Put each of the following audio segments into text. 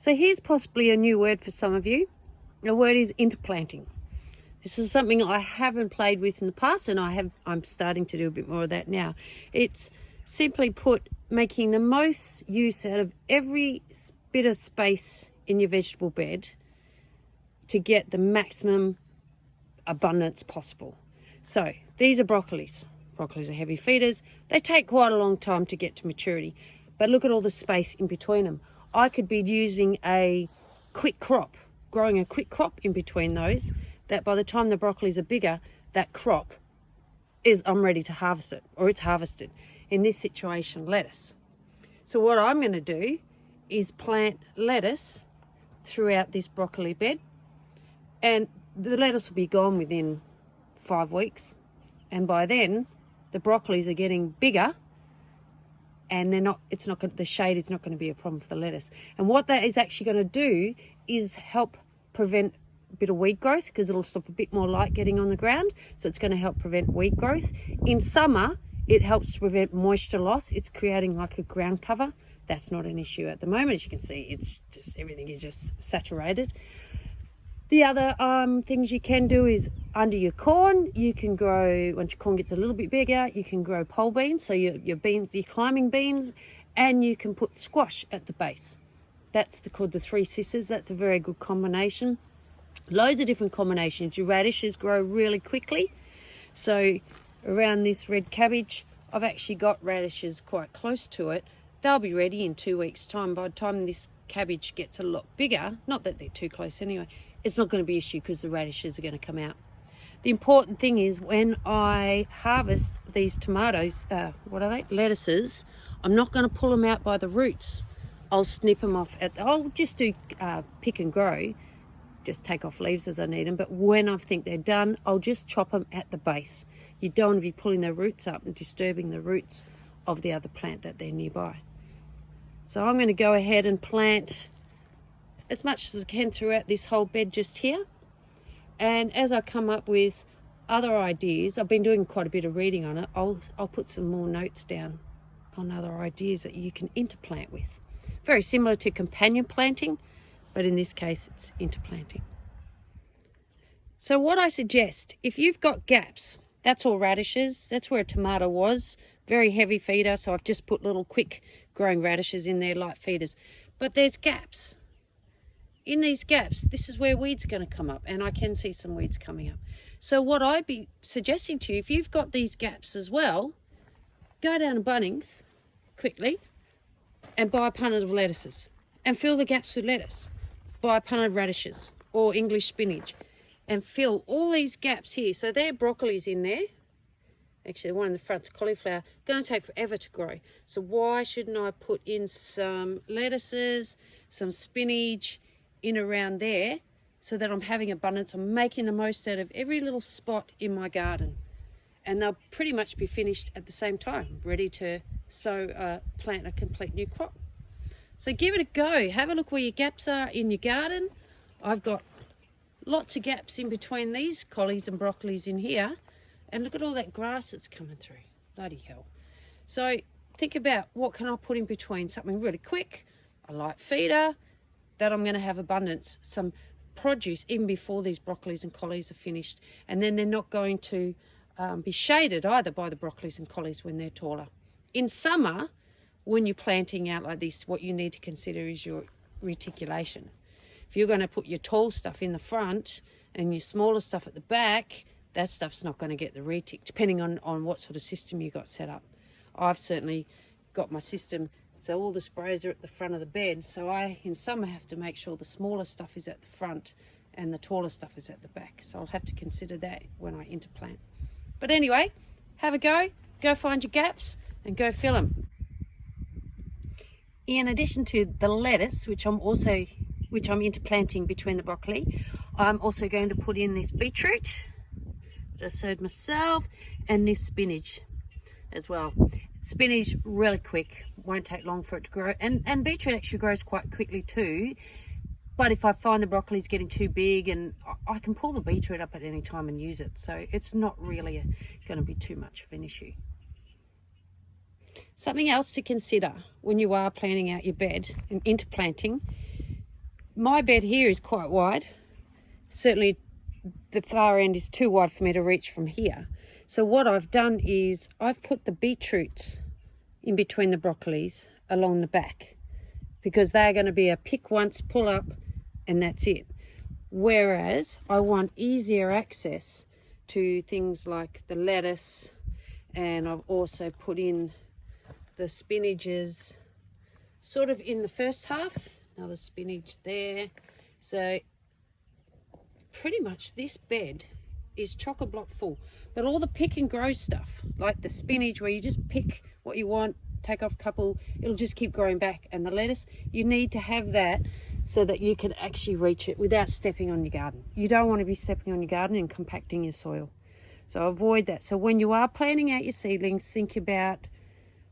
So here's possibly a new word for some of you. The word is interplanting. This is something I haven't played with in the past, and I'm starting to do a bit more of that now. It's simply put, making the most use out of every bit of space in your vegetable bed to get the maximum abundance possible. So these are broccolis. Broccolis are heavy feeders. They take quite a long time to get to maturity, but look at all the space in between them. I could be using a quick crop, growing a quick crop in between those, that by the time the broccolis are bigger, that crop is, I'm ready to harvest it, or it's harvested. In this situation, lettuce. So what I'm going to do is plant lettuce throughout this broccoli bed, and the lettuce will be gone within 5 weeks, and by then the broccolis are getting bigger, and the shade is not going to be a problem for the lettuce. And what that is actually going to do is help prevent a bit of weed growth, because it'll stop a bit more light getting on the ground, so it's going to help prevent weed growth. In summer, it helps to prevent moisture loss. It's creating like a ground cover. That's not an issue at the moment. As you can see, it's just, everything is just saturated. The other things you can do is under your corn, you can grow, once your corn gets a little bit bigger, you can grow pole beans, so your beans, your climbing beans, and you can put squash at the base. That's called the Three Sisters. That's a very good combination. Loads of different combinations. Your radishes grow really quickly. So around this red cabbage, I've actually got radishes quite close to it. They'll be ready in 2 weeks' time. By the time this cabbage gets a lot bigger, not that they're too close anyway, it's not going to be an issue because the radishes are going to come out. The important thing is when I harvest these tomatoes, lettuces, I'm not going to pull them out by the roots. I'll snip them off. I'll just do pick and grow, just take off leaves as I need them. But when I think they're done, I'll just chop them at the base. You don't want to be pulling their roots up and disturbing the roots of the other plant that they're nearby. So I'm going to go ahead and plant as much as I can throughout this whole bed just here. And as I come up with other ideas, I've been doing quite a bit of reading on it, I'll put some more notes down on other ideas that you can interplant with. Very similar to companion planting, but in this case it's interplanting. So what I suggest, if you've got gaps, that's all radishes, that's where a tomato was, very heavy feeder, so I've just put little quick growing radishes in there, light feeders. But there's gaps. In these gaps, this is where weeds are going to come up, and I can see some weeds coming up. So what I'd be suggesting to you, if you've got these gaps as well, go down to Bunnings quickly and buy a punnet of lettuces and fill the gaps with lettuce. Buy a punnet of radishes or English spinach and fill all these gaps here. So there are broccolis in there. Actually, the one in the front's cauliflower. Going to take forever to grow. So why shouldn't I put in some lettuces, some spinach in around there, so that I'm having abundance. I'm making the most out of every little spot in my garden, and they'll pretty much be finished at the same time, ready to plant a complete new crop. So give it a go. Have a look where your gaps are in your garden. I've got lots of gaps in between these collies and broccolis in here, and look at all that grass that's coming through. Bloody hell. So think about, what can I put in between? Something really quick, a light feeder, that I'm going to have abundance, some produce even before these broccolis and collies are finished. And then they're not going to be shaded either by the broccolis and collies when they're taller. In summer, when you're planting out like this, what you need to consider is your reticulation. If you're going to put your tall stuff in the front and your smaller stuff at the back, that stuff's not going to get the retic, depending on what sort of system you got set up. I've certainly got my system so all the sprays are at the front of the bed, so I in summer have to make sure the smaller stuff is at the front and the taller stuff is at the back. So I'll have to consider that when I interplant. But anyway, have a go find your gaps and go fill them. In addition to the lettuce, which I'm interplanting between the broccoli, I'm also going to put in this beetroot that I sowed myself, and this spinach as well. Spinach, really quick, won't take long for it to grow, and beetroot actually grows quite quickly too. But if I find the broccoli is getting too big, and I can pull the beetroot up at any time and use it, so it's not really going to be too much of an issue. Something else to consider when you are planning out your bed and interplanting, my bed here is quite wide. Certainly the far end is too wide for me to reach from here. So what I've done is I've put the beetroots in between the broccolis along the back, because they're going to be a pick once, pull up, and that's it. Whereas I want easier access to things like the lettuce, and I've also put in the spinaches sort of in the first half. Another spinach there. So pretty much this bed is chock-a-block full. But all the pick and grow stuff, like the spinach where you just pick what you want, take off a couple, it'll just keep growing back. And the lettuce, you need to have that so that you can actually reach it without stepping on your garden. You don't want to be stepping on your garden and compacting your soil. So avoid that. So when you are planting out your seedlings, think about,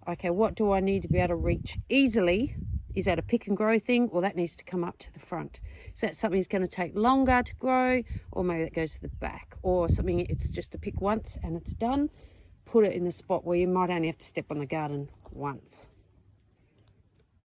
okay, what do I need to be able to reach easily? Is that a pick and grow thing, or that needs to come up to the front? Is that something that's going to take longer to grow, or maybe that goes to the back, or something it's just a pick once and it's done? Put it in the spot where you might only have to step on the garden once.